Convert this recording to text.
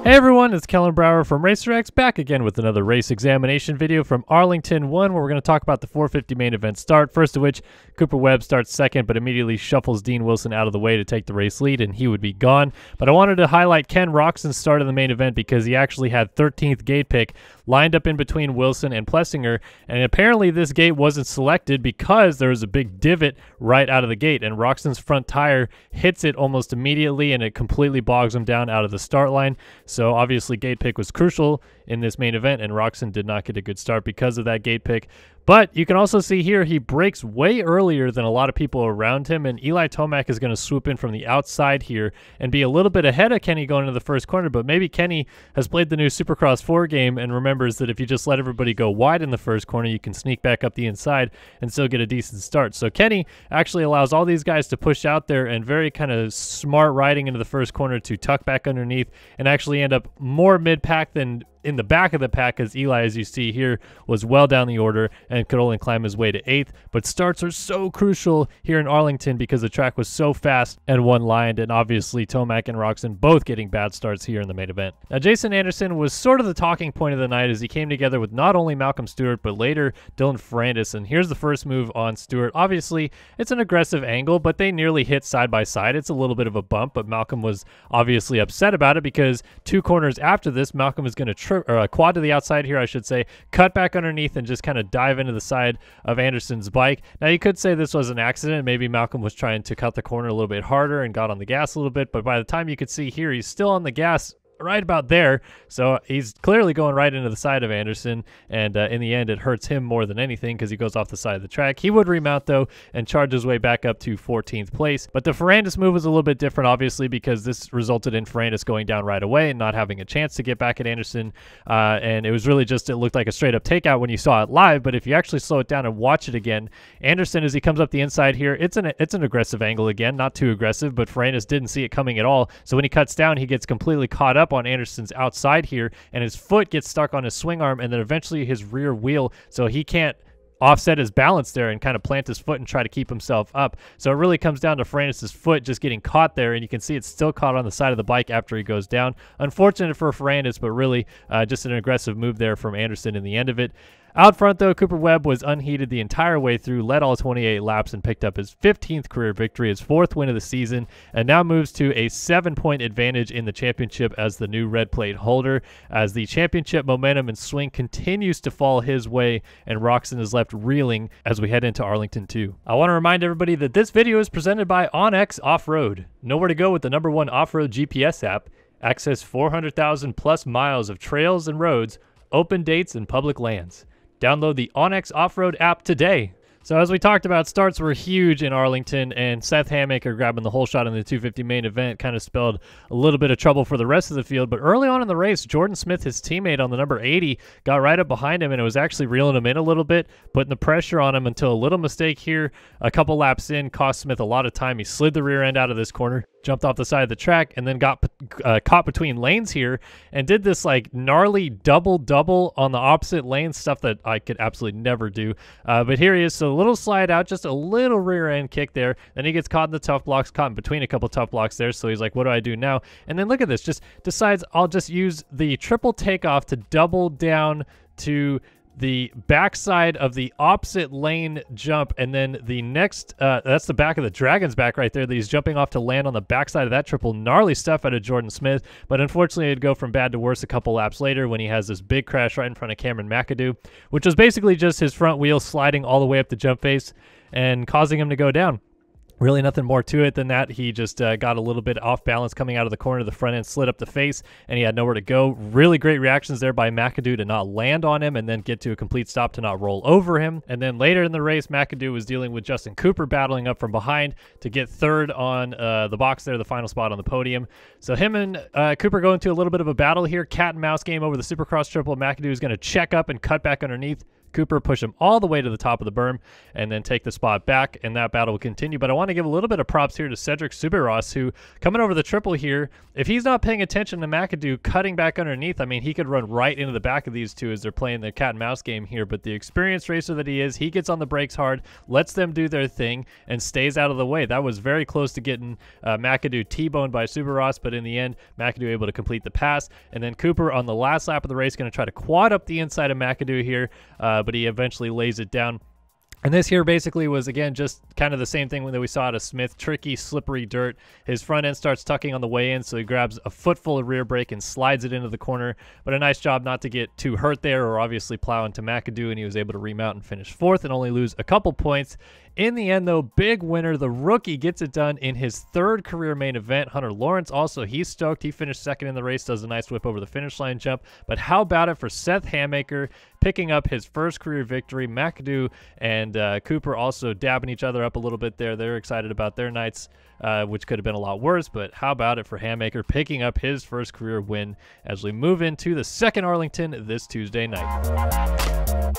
Hey everyone, it's Kellen Brauer from RacerX, back again with another race examination video from Arlington 1, where we're going to talk about the 450 main event start, first of which Cooper Webb starts second, but immediately shuffles Dean Wilson out of the way to take the race lead, and he would be gone. But I wanted to highlight Ken Roczen's start of the main event because he actually had 13th gate pick lined up in between Wilson and Plessinger, and apparently this gate wasn't selected because there was a big divot right out of the gate, and Roczen's front tire hits it almost immediately, and it completely bogs him down out of the start line. So obviously gate pick was crucial in this main event, and Roczen did not get a good start because of that gate pick. But you can also see here he breaks way earlier than a lot of people around him, and Eli Tomac is going to swoop in from the outside here and be a little bit ahead of Kenny going into the first corner. But maybe Kenny has played the new Supercross 4 game and remembers that if you just let everybody go wide in the first corner, you can sneak back up the inside and still get a decent start. So Kenny actually allows all these guys to push out there and very kind of smart riding into the first corner to tuck back underneath and actually end up more mid-pack than in the back of the pack, as Eli, as you see here, was well down the order and could only climb his way to 8th. But starts are so crucial here in Arlington because the track was so fast and one-lined, and obviously Tomac and Roczen both getting bad starts here in the main event. Now, Jason Anderson was sort of the talking point of the night as he came together with not only Malcolm Stewart, but later Dylan Ferrandis. And here's the first move on Stewart. Obviously, it's an aggressive angle, but they nearly hit side by side. It's a little bit of a bump, but Malcolm was obviously upset about it because 2 corners after this, Malcolm is going to or a quad to the outside here, I should say, cut back underneath and just kind of dive into the side of Anderson's bike. Now, you could say this was an accident. Maybe Malcolm was trying to cut the corner a little bit harder and got on the gas a little bit, but by the time you could see here, he's still on the gas right about there, so he's clearly going right into the side of Anderson, and in the end it hurts him more than anything because he goes off the side of the track. He would remount though and charge his way back up to 14th place, but the Ferrandis move was a little bit different, obviously, because this resulted in Ferrandis going down right away and not having a chance to get back at Anderson, and it was really just, it looked like a straight up takeout when you saw it live, but if you actually slow it down and watch it again, Anderson, as he comes up the inside here, it's an aggressive angle again, not too aggressive, but Ferrandis didn't see it coming at all, so when he cuts down, he gets completely caught up on Anderson's outside here, and his foot gets stuck on his swing arm and then eventually his rear wheel, so he can't offset his balance there and kind of plant his foot and try to keep himself up. So it really comes down to Ferrandis' foot just getting caught there, and you can see it's still caught on the side of the bike after he goes down. Unfortunate for Ferrandis, but really just an aggressive move there from Anderson in the end of it. Out front, though, Cooper Webb was unheated the entire way through, led all 28 laps, and picked up his 15th career victory, his 4th win of the season, and now moves to a 7-point advantage in the championship as the new red plate holder, as the championship momentum and swing continues to fall his way, and Roczen is left reeling as we head into Arlington 2. I want to remind everybody that this video is presented by OnX Off-Road. Nowhere to go with the #1 off-road GPS app. Access 400,000 plus miles of trails and roads, open dates, and public lands. Download the OnX Off-Road app today. So as we talked about, starts were huge in Arlington, and Seth Hammaker grabbing the whole shot in the 250 main event kind of spelled a little bit of trouble for the rest of the field. But early on in the race, Jordon Smith, his teammate on the number 80, got right up behind him, and it was actually reeling him in a little bit, putting the pressure on him until a little mistake here a couple laps in cost Smith a lot of time. He slid the rear end out of this corner, jumped off the side of the track, and then got caught between lanes here and did this like gnarly double on the opposite lane, stuff that I could absolutely never do. But here he is, so a little slide out, just a little rear end kick there. Then he gets caught in the tough blocks, caught in between a couple tough blocks there. So he's like, what do I do now? And then look at this, just decides I'll just use the triple takeoff to double down to the backside of the opposite lane jump, and then the next, that's the back of the Dragon's back right there that he's jumping off to land on the backside of that triple. Gnarly stuff out of Jordon Smith, but unfortunately it'd go from bad to worse a couple laps later when he has this big crash right in front of Cameron McAdoo, which was basically just his front wheel sliding all the way up the jump face and causing him to go down. Really nothing more to it than that. He just got a little bit off balance coming out of the corner. The front end slid up the face, and he had nowhere to go. Really great reactions there by McAdoo to not land on him and then get to a complete stop to not roll over him. And then later in the race, McAdoo was dealing with Justin Cooper battling up from behind to get 3rd on the box there, the final spot on the podium. So him and Cooper go into a little bit of a battle here. Cat and mouse game over the Supercross triple. McAdoo is going to check up and cut back underneath. Cooper, push him all the way to the top of the berm, and then take the spot back, and that battle will continue. But I want to give a little bit of props here to Cedric Supercross, who, coming over the triple here, if he's not paying attention to McAdoo cutting back underneath, I mean, he could run right into the back of these two as they're playing the cat and mouse game here. But the experienced racer that he is, he gets on the brakes hard, lets them do their thing, and stays out of the way. That was very close to getting McAdoo T-boned by Supercross, but in the end, McAdoo able to complete the pass. And then Cooper on the last lap of the race going to try to quad up the inside of McAdoo here, but he eventually lays it down. And this here basically was, again, just kind of the same thing that we saw out of Smith. Tricky, slippery dirt. His front end starts tucking on the way in, so he grabs a footful of rear brake and slides it into the corner. But a nice job not to get too hurt there or obviously plow into McAdoo, and he was able to remount and finish fourth and only lose a couple points. In the end, though, big winner. The rookie gets it done in his third career main event. Hunter Lawrence also, he's stoked. He finished second in the race, does a nice whip over the finish line jump. But how about it for Seth Hammaker picking up his first career victory? McAdoo and Cooper also dabbing each other up a little bit there. They're excited about their nights, which could have been a lot worse. But how about it for Hammaker picking up his first career win as we move into the second Arlington this Tuesday night.